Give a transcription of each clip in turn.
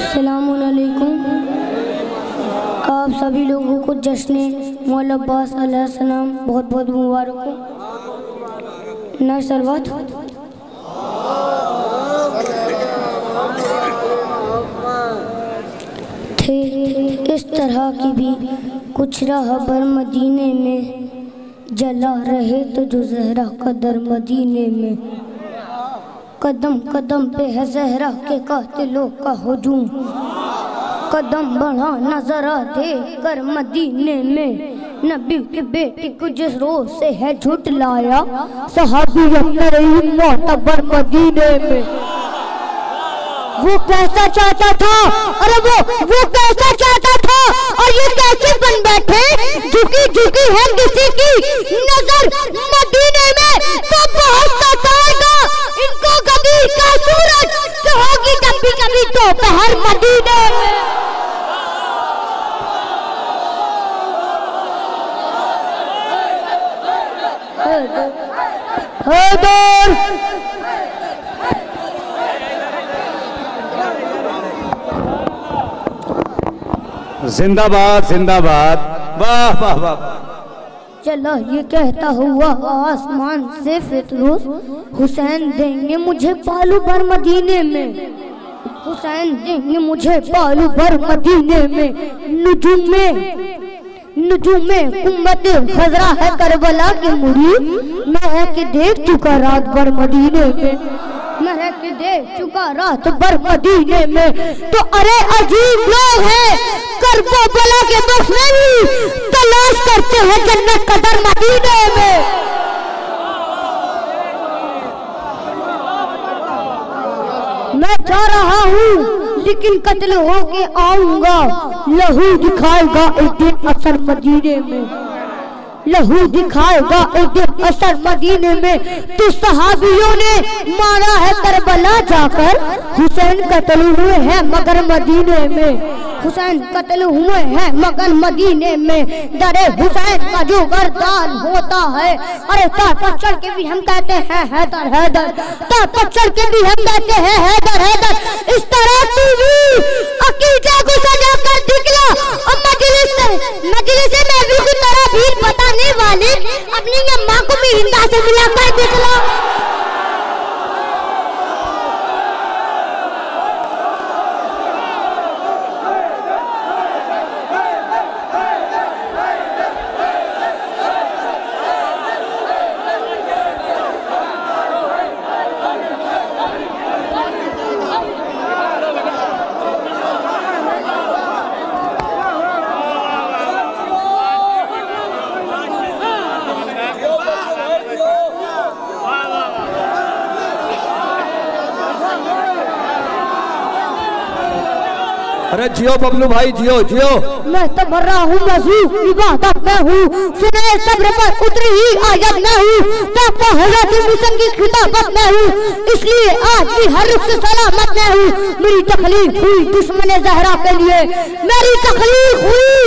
अस्सलामुअलैकुम। आप सभी लोगों को जश्न मौला अब्बास अलैहिस्सलाम बहुत बहुत मुबारक हो। न सरवत थे इस तरह की भी कुछ राहबर मदीने में, जला रहे तो जो ज़हरा कदर मदीने में। कदम कदम पे है ज़हरा के कातिलों का हुजूम, कदम बढ़ा नजरा दे कर मदीने में। नबी के बेटे को जिस रोज से है झुटलाया, सहाबी अपने मोतबर मदीने में। वो कैसा चाहता था, अरे वो कैसा चाहता था, और ये कैसे बन बैठे झुकी झुकी है किसी की नजर मदीने में। तो बहुत सताएगा इनको कभी का सूरज, तो होगी कभी कभी दोपहर मदीने में। हैदर जिंदाबाद जिंदाबाद, वाह वाह वाह। चला ये कहता हुआ आसमान से फितरूस, हुसैन देंगे मुझे पालू भर मदीने में। हुसैन देंगे मुझे पालू भर मदीने में। नुजूम में उम्मत खजरा है करबला की मुड़ी, मैं के देख चुका रात भर मदीने में। मैं के देख चुका रात भर मदीने में। तो अरे अजीब लोग हैं करबला के बख्श में भी तलाश करते हैं जन्नत कदर मदीने में। मैं जा रहा हूँ लेकिन कत्ल होके आऊंगा, लहू दिखाएगा एक दिन असर मदीने में। लहू दिखाएगा एक दिन असर मदीने में। तो सहाबियों ने मारा है करबला जाकर, हुसैन कत्ल हुए हैं मगर मदीने में। हुसैन कत्ल हुए हैं मगर मदीने में। दरे हुसैन का जो गर्दान होता है, अरे तार पर चढ़ के भी हम कहते हैं हैदर हैदर, तार पर चढ़ के भी हम कहते हैं हैदर हैदर। इस तरह तू भी अकीदा को सजा कर निकला और मजलिस में भी कुछ तरह भीड़ बताने वाले अपनी अम्मा को भी हिंदा से मिलाकर निकला। अरे जियो बबलू भाई, जियो जियो। मैं तो मर रहा हूँ, मज़लूम इबादत में हूँ, सुने सब्र पर उतरी ही आयत में हूँ, ताक़ा हज़रत मिशन की खिताबत में हूँ, इसलिए आज भी हर रुख से सलामत में हूँ। मेरी तकलीफ हुई दुश्मन ज़हरा के लिए, मेरी तकलीफ हुई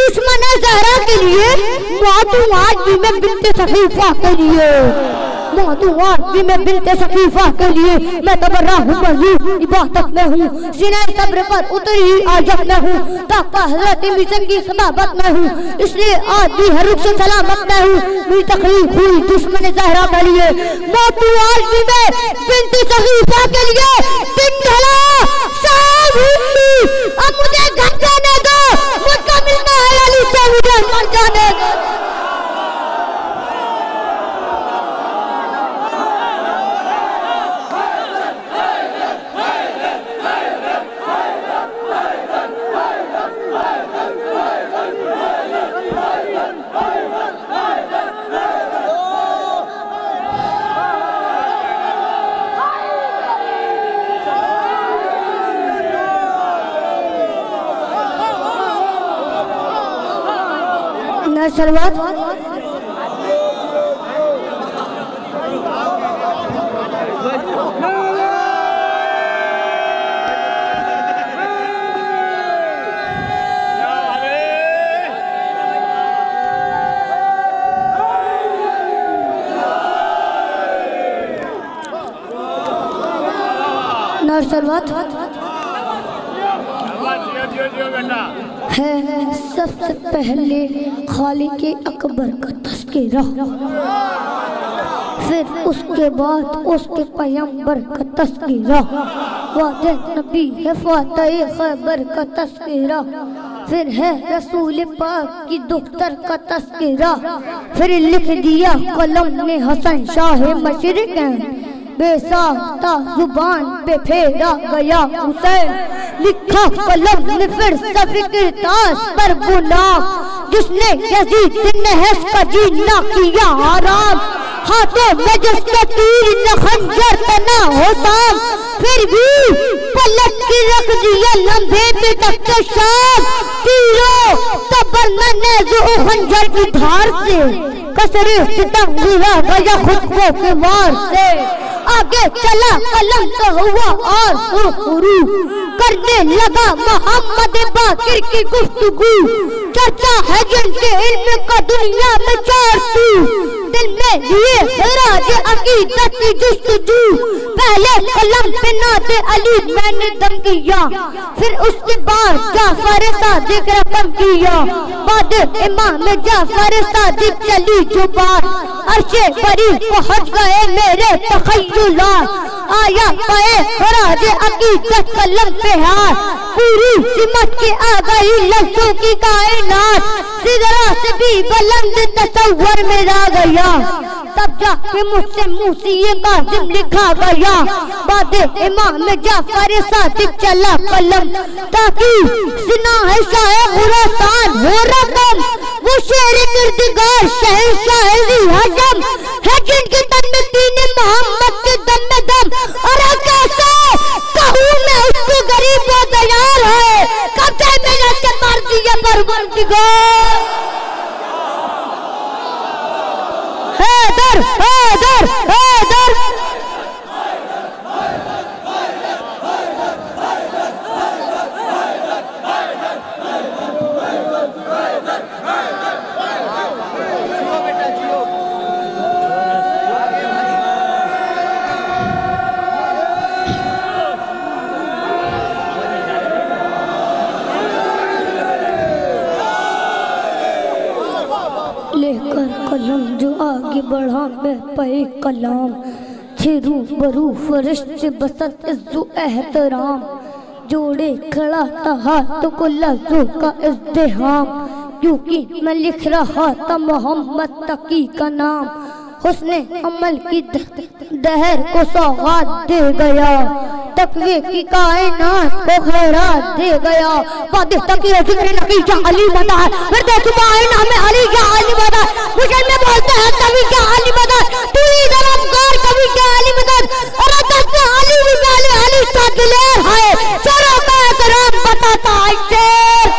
दुश्मन ज़हरा के लिए। मौतू आज भी मैं बिन्ते सकीफ़ा के लिए, मौतू आज भी मैं बिन्ते सकीफ़ा के लिए। मैं तो मर रहा हूँ, मज़लूम इबादत में हूँ, सीने सब्र पर उतरी ही आयत में हूँ, ताक़ा हज़रत मिशन की खिताबत में हूँ, इसलिए आज भी हर रुख से सलामत में हूँ। मेरी तकलीफ हुई दुश्मन ज़हरा के लिए, मौतू आज भी मैं बिन्ते सकीफ़ा के लिए। दिन ढला शाम हुई, अब मुझे घर जाने दो, मुझको मिलना है अली से, मुझे मर जाने दो। सलवात सलवात है सबसे पहले खालिक़े अकबर का तज़किरा, फिर उसके बाद उसके पैगंबर का तज़किरा, वादे नबी है फातह खैबर का तज़किरा, फिर है रसूल पाक की दुख्तर का तज़किरा, फिर लिख दिया कलम ने हसन शाह मशरिक़, बेसाख्ता जुबान पे फेरा गया हुसैन, लिखा कलम ने फिर सफ़िक्र ताश पर गुलाम, जिसने यजीद नहस का जीना किया हराम, हाथों में जिसके तीर न खंजर तना होताम, फिर भी पलट के रख दिया लम्बे पे तक शाम, तीरों तबर न नेज़ो खंजर की धार से, कसरे सितम गिरा गया खुद को के वार से, आगे चला कलम तो हुआ और शुरू करने लगा मोहम्मद बाकिर की गुफ्तगू, चर्चा है जिनके इल्म का दुनिया में 400, दिल में लिए खराज अकीदत की जुस्तजू, पहले कलम पे नाते अली मैंने दम किया, फिर उसके बाद जाफर सादिक रकम किया, बाद इमाम जाफर सादिक चली जो बात, अर्शे परी पहुंच गए मेरे तखय्युलात, आया पाए खराज अकीदत कलम पे हाथ, पूरी सिमट के आ गई लफ्जों की कायनात, सिदरा से भी बुलंद तसव्वुर में आ गया, तब जाके मुझसे मूसी काज़िम लिखा गया, बाद इमाम जाफर सादिक चला कलम, ताकि सिना है शाह खुरासान हो रकम, वो शेर किरदगार शहंशाह हजम है जिनके तन में तीन मोहम्मद के दम में दम, और कैसे कहूँ मैं उसको गरीब व दयाल है, कब से मैंने से मार दिया परवरदिगार, हैदर हैदर हैदर लेकर कलम जो आगे बढ़ा मैं पे कलाम, थे रूबरू फरिश्ते बसत इज्जो एहतराम, जोड़े खड़ा था हाथों को लफ्जों का इज़्दिहाम, क्योंकि मैं लिख रहा था मोहम्मद तकी का नाम, हुस्ने अमल की दहर को सौगात दे गया, तकवे की कायनात को खैरात दे गया, बाद तकी जिक्र नकी या अली बता, फिर दे सुबह नाम अली या अली बता, मुझे में बोलते हैं कभी क्या अली बता, तू ही दरबार कभी क्या अली बता, और दस में अली भी वाले अली साथ दिलेर है, चलो का एहतराम बताता है शेर,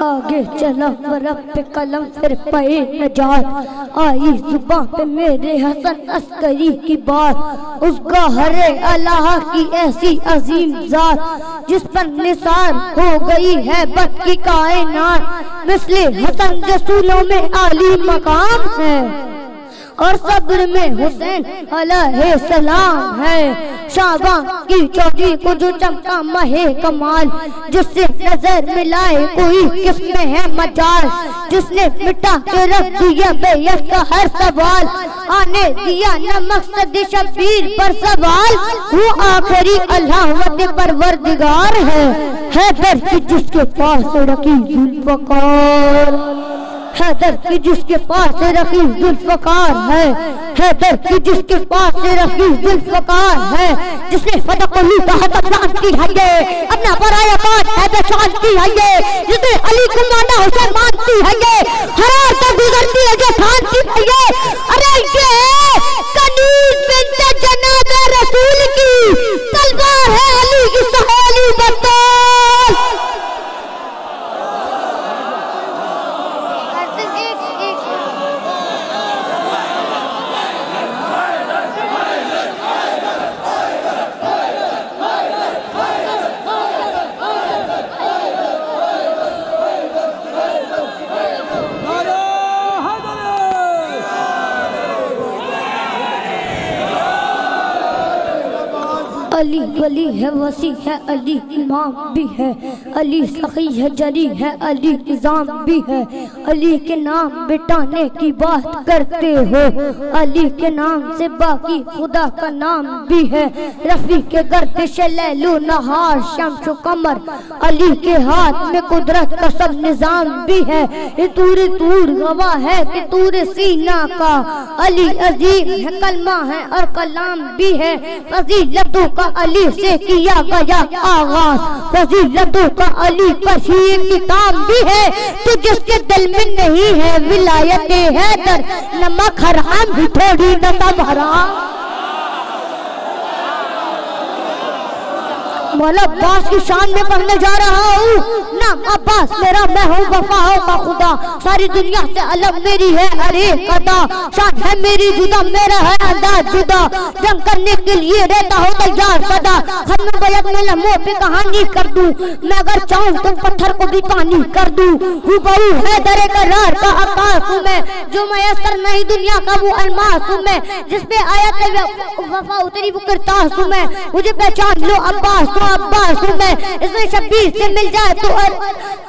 आगे चला बरफ पे कलम फिर पे नजात, आई जुबान पे मेरे हसन अस्करी की बात, उस गहरे अल्लाह की ऐसी अजीम जात, जिस पर निसार हो गई है बद की कायनात, मिसले हसन रसूलों में आली मकाम है, और सब्र में हुसैन अलैहिस्सलाम है, शाबान की चौधरी को जो चमका महे कमाल, जिससे नजर मिलाए कोई किसमें है मजाल, जिसने मिटा के रख दिया बेयत का हर सवाल, आने दिया न मकसद शबीर पर सवाल, वो आखिरी अल्लाह परवरदिगार है हैदर की जिसके पास रखी जुल्फ़कार, हैदर की जिसके पास रखी जुल्फ़कार है, हैदर की जिसके पास रखी जुल्फ़कार है, जिसने फतह कहा था शांति है ये, अपना पराया बात हैदर शांति है ये, जिसने अली को माना उसे मानती है ये, हरार तो गुजरती है जो शांति है ये, अरे ये कनीज बिन्ते जनाब रसूल की तलवार है अली की सहेली बतौल, अली वली है, वसी है, अली इमाम भी है, अली सखी है, जरी है, अली निजाम भी है। अली के नाम बिटाने की बात करते हो, अली के नाम से बाकी खुदा का नाम भी है। रफी के गर्दिश लैलो नहार शम्स कमर, अली के हाथ में कुदरत का सब निजाम भी है। ये तूर तूर गवाह है कि तूर सीना का, अली अजीम है, कलमा है और कलाम भी है। फजीलतों का अली से किया गया आगाज, फजीलतों का अली पर ही किताब भी है। तो जिसके दिल में नहीं है विलायत हैदर, नमक हराम भी थोड़ी न सब हराम। मौला अब्बास की शान में पढ़ने जा रहा हूँ। नाम अब्बास मेरा, मैं हूँ वफाओं का खुदा, सारी दुनिया से अलग मेरी है अरे कदा। शान है मेरी जुदा, मेरा है अंदाज जुदा, जंग करने के लिए रहता हूँ तैयार सदा। खत्म बैत में लम्हों पे कहानी कर दूं, मैं अगर चाहूँ तो पत्थर को भी पानी कर दूं। हूँ बहू है दरे करार का आकाश हूँ मैं, जो मयसर नहीं दुनिया का वो अलमास हूँ मैं। जिसपे आया वफा उतरी वो किरतास हूँ मैं, मुझे पहचान लो अब्बास अब्बास हूँ मैं। इसमें शब्बीर से मिल जाए तो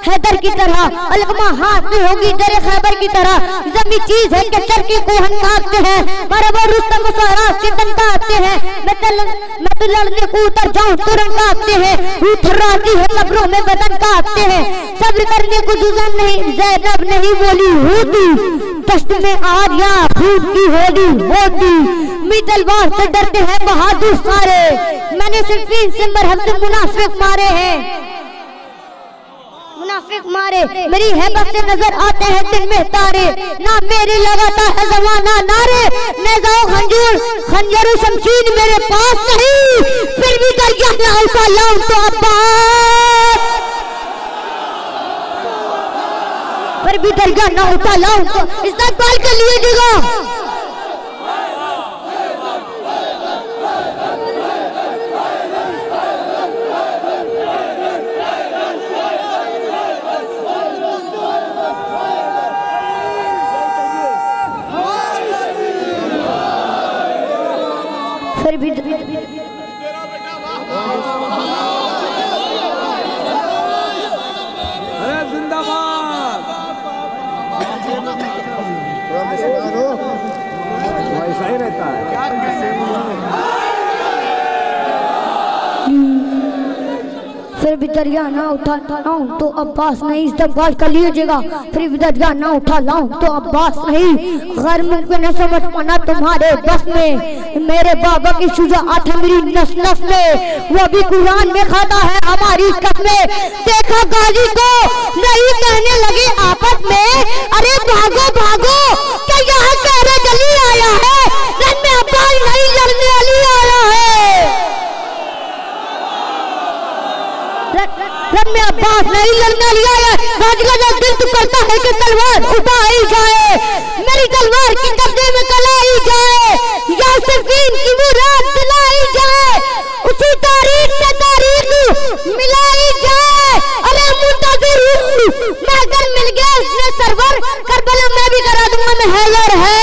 हैदर की तरह, अलगमा हाथ में होगी दरे खैबर की तरह। जमी चीज है कि चरखी को हनकाते हैं, बराबर रुस्तम मुसारात के दंडाते हैं। मैं तो लड़ने को उतर जाऊं तो रंगाते हैं, थर्राती है कब्रों में बदन काटते हैं। सब्र करने को जुज़न नहीं, ज़ैनब नहीं बोली होती, दश्त में आर्या खून की होली होती। मी तलवार से डरते हैं बहादुर सारे, मैंने सिर्फीन से मरहम से मुनाफिक मारे हैं, मुनाफिक मारे। मेरी हैबत से नजर आते हैं दिन में तारे, ना मेरे लगाता है जमाना नारे। नेज़ाओ खंजर शमशीर मेरे पास नहीं, फिर भी दरिया में उठा लाऊं तो अब्बास, फिर भी दरिया ना उठा लाऊं तो इस्तेमाल कर लीजिएगा। फिर भी जिंदाबाद, ऐसा ही रहता है। फिर भी दरिया ना उठा लाऊं तो अब्बास नहीं, इस्तेमाल कर लीजिएगा। फिर भी दरिया ना उठा लाऊं तो अब्बास नहीं, गैर मुमकिन है समझ पाना तुम्हारे बस में। मेरे बाबा की शुजाअत है मेरी नस नस में, वो भी कुरान में खाता है हमारी कसमें। देखा गाजी को नहीं कहने लगे आपस में, अरे भागो भागो क्या यहाँ कहरे जली आया है, रन में अब्बास नहीं लड़ने वाली आया है, रन में अब्बास नहीं लड़ने लिया है। गाजी का दिल तो करता है कि तलवार उठाई जाए, मेरी तलवार के कब्जे में कलाई जाए, या सिर्फीन की वो रात दिलाई जाए, उसी तारीख से तारीख मिलाई जाए। अरे मुंतज़िर मैं अगर मिल गया इसने सरवर, करबला मैं भी करा दूंगा, मैं हैदर है।